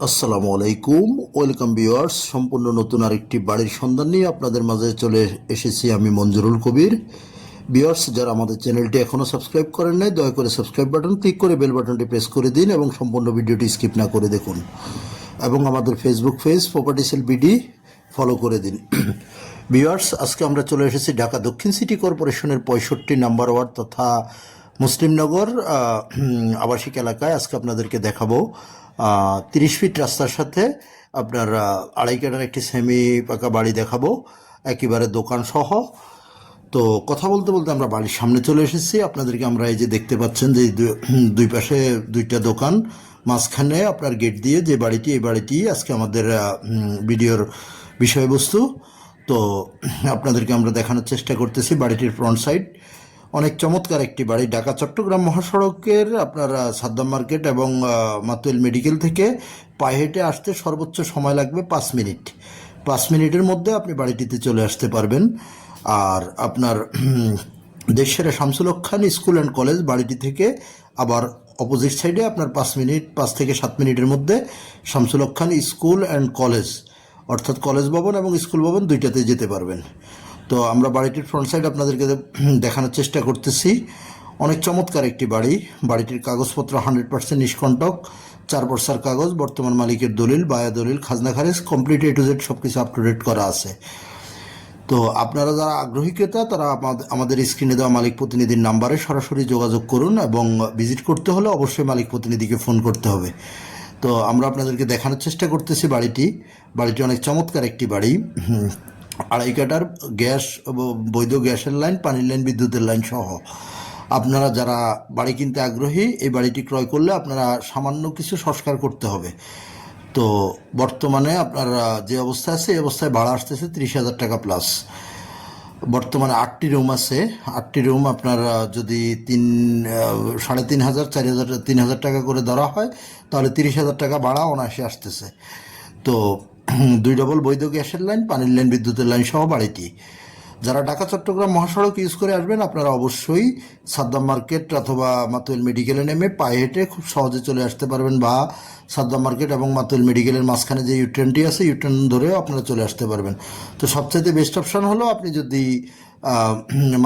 আসসালামু আলাইকুম, welcome viewers. সম্পূর্ণ নতুন আরেকটি বাড়ির সন্ধান নিয়ে আপনাদের মাঝে চলে এসেছি আমি মঞ্জুরুল কবির। ভিউয়ার্স, যারা আমাদের চ্যানেলটি এখনও সাবস্ক্রাইব করেন নাই, দয়া করে সাবস্ক্রাইব বাটন ক্লিক করে বেল বাটনটি প্রেস করে দিন এবং সম্পূর্ণ ভিডিওটি স্কিপ না করে দেখুন এবং আমাদের Facebook page property sell BD follow করে দিন। ভিউয়ার্স, আজকে আমরা চলে এসেছি ঢাকা দক্ষিণ সিটি কর্পোরেশনের 65 নম্বর ওয়ার্ড তথা মুসলিমনগর আবাসিক এলাকায়। আজকে আপনাদেরকে দেখাবো 30 ফিট রাস্তার সাথে আপনার আড়াই কাঠার একটি সেমি পাকা বাড়ি দেখাবো, একেবারে দোকান সহ। তো কথা বলতে বলতে আমরা বাড়ির সামনে চলে এসেছি। আপনাদেরকে আমরা এই যে দেখতে পাচ্ছেন যে দুই পাশে দুইটা দোকান, মাঝখানে আপনার গেট দিয়ে যে বাড়িটি, এই বাড়িটি আজকে আমাদের ভিডিওর বিষয়বস্তু। তো আপনাদেরকে আমরা দেখানোর চেষ্টা করতেছি বাড়িটির ফ্রন্ট সাইড। অনেক চমৎকার একটি বাড়ি। ঢাকা চট্টগ্রাম মহাসড়কের আপনার সাদ্দাম মার্কেট এবং মাতুয়েল মেডিকেল থেকে পায়ে হেঁটে আসতে সর্বোচ্চ সময় লাগবে 5 মিনিট। 5 মিনিটের মধ্যে আপনি বাড়িটিতে চলে আসতে পারবেন। আর আপনার দেশের শামসুল হক খান স্কুল অ্যান্ড কলেজ বাড়িটি থেকে আবার অপোজিট সাইডে আপনার 5 থেকে 7 মিনিটের মধ্যে শামসুল হক খান স্কুল অ্যান্ড কলেজ, অর্থাৎ কলেজ ভবন এবং স্কুল ভবন দুইটাতে যেতে পারবেন। তো আমরা বাড়িটির ফ্রন্ট সাইড আপনাদেরকে দেখানোর চেষ্টা করতেছি। অনেক চমৎকার একটি বাড়ি। বাড়িটির কাগজপত্র 100% নিষ্কণ্টক, 4 বর্ষার কাগজ, বর্তমান মালিকের দলিল, বায়া দলিল, খাজনা খারিজ কমপ্লিট A to Z সব কিছু আপ টু ডেট করা আছে। তো আপনারা যারা আগ্রহী ক্রেতা তারা আমাদের স্ক্রিনে দেওয়া মালিক প্রতিনিধির নাম্বারে সরাসরি যোগাযোগ করুন এবং ভিজিট করতে হলে অবশ্যই মালিক প্রতিনিধিকে ফোন করতে হবে। তো আমরা আপনাদেরকে দেখানোর চেষ্টা করতেছি বাড়িটি অনেক চমৎকার একটি বাড়ি। আড়াই কাঠার গ্যাস, বৈধ গ্যাসের লাইন, পানির লাইন, বিদ্যুতের লাইন সহ। আপনারা যারা বাড়ি কিনতে আগ্রহী, এই বাড়িটি ক্রয় করলে আপনারা সামান্য কিছু সংস্কার করতে হবে। তো বর্তমানে আপনারা যে অবস্থা আছে এই অবস্থায় ভাড়া আসতেছে 30,000 টাকা প্লাস। বর্তমানে 8টি রুম আছে। 8টি রুম আপনার যদি 3,500, 4,000, 3,000 টাকা করে ধরা হয় তাহলে 30,000 টাকা ভাড়া অনায়াসে আসতেছে। তো 2 ডবল বৈধ গ্যাসের লাইন, পানির লাইন, বিদ্যুতের লাইন সহ বাড়িটি। যারা ঢাকা চট্টগ্রাম মহাসড়ক ইউজ করে আসবেন আপনারা অবশ্যই সাদ্দাম মার্কেট অথবা মাতুয়েল মেডিকেলে নেমে পায়ে হেঁটে খুব সহজে চলে আসতে পারবেন, বা সাদ্দাম মার্কেট এবং মাতুয়েল মেডিকেলের মাঝখানে যে ইউট্রেনটি আছে ইউট্রেন ধরেও আপনারা চলে আসতে পারবেন। তো সবচাইতে বেস্ট অপশান হলো আপনি যদি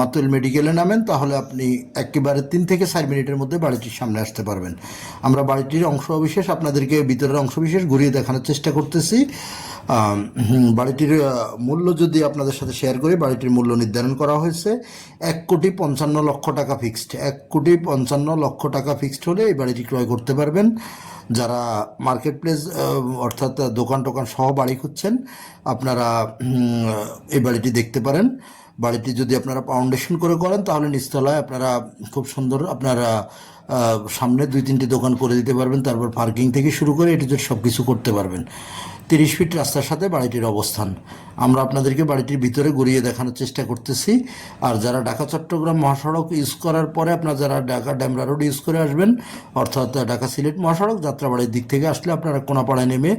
মাতুয়েল মেডিকেলে নামেন তাহলে আপনি একেবারে 3 থেকে 4 মিনিটের মধ্যে বাড়িটির সামনে আসতে পারবেন। আমরা বাড়িটির অংশবিশেষ আপনাদেরকে ভিতরের অংশবিশেষ ঘুরিয়ে দেখানোর চেষ্টা করতেছি। বাড়িটির মূল্য যদি আপনাদের সাথে শেয়ার করি, বাড়িটির মূল্য নির্ধারণ করা হয়েছে 1,55,00,000 টাকা ফিক্সড। 1,55,00,000 টাকা ফিক্সড হলে এই বাড়িটি ক্রয় করতে পারবেন। যারা মার্কেট প্লেস অর্থাৎ দোকান টোকান সহ বাড়ি খুঁজছেন আপনারা এই বাড়িটি দেখতে পারেন। বাড়িটি যদি আপনারা ফাউন্ডেশন করে করেন তাহলে নিচতলায় আপনারা খুব সুন্দর আপনারা সামনে 2-3টি দোকান করে দিতে পারবেন। তারপর পার্কিং থেকে শুরু করে A to Z সব কিছু করতে পারবেন। 30 ফিট রাস্তার সাথে বাড়িটির অবস্থান। আমরা আপনাদেরকে বাড়িটির ভিতরে ঘুরিয়ে দেখানোর চেষ্টা করতেছি। আর যারা ঢাকা চট্টগ্রাম মহাসড়ক ইউজ করার পরে আপনারা যারা ঢাকা ডেমরা রোড ইউজ করে আসবেন, অর্থাৎ ঢাকা সিলেট মহাসড়ক যাত্রাবাড়ির দিক থেকে আসলে আপনারা কোনাপাড়ায় নেমে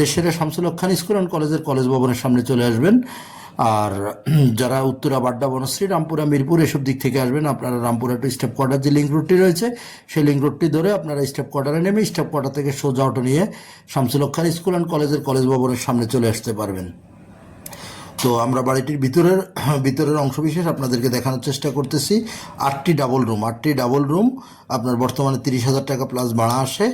দেশের শামসুল হক খান স্কুল অ্যান্ড কলেজের কলেজ ভবনের সামনে চলে আসবেন। আর যারা উত্তরা, বাড্ডা, বনশ্রী, রামপুরা, মিরপুর এসব দিক থেকে আসবেন আপনারা রামপুরা টু স্টেপ কোয়ার্টার যে লিঙ্ক রোডটি রয়েছে সেই লিঙ্ক রোডটি ধরে আপনারা স্টেপ কোয়ার্টারে নেমে স্টেপ কোয়ার্টার থেকে সোজা অটো নিয়ে শামসুল হক খান স্কুল অ্যান্ড কলেজের কলেজ ভবনের সামনে চলে আসতে পারবেন। তো আমরা বাড়িটির ভিতরের অংশবিশেষ আপনাদেরকে দেখানোর চেষ্টা করতেছি। 8টি ডাবল রুম আপনার বর্তমানে 30,000 টাকা প্লাস ভাড়া আসে।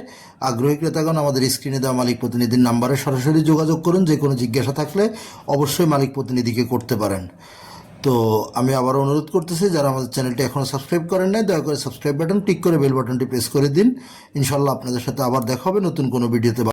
আগ্রহী ক্রেতাগণ আমাদের স্ক্রিনে দেওয়া মালিক প্রতিনিধির নাম্বারে সরাসরি যোগাযোগ করুন। যে কোনো জিজ্ঞাসা থাকলে অবশ্যই মালিক প্রতিনিধিকে করতে পারেন। তো আমি আবারও অনুরোধ করতেছি যারা আমাদের চ্যানেলটি এখনও সাবস্ক্রাইব করেন নাই দয়া করে সাবস্ক্রাইব বাটন ক্লিক করে বেল বাটনটি প্রেস করে দিন। ইনশাল্লাহ আপনাদের সাথে আবার দেখা হবে নতুন কোনো ভিডিওতে।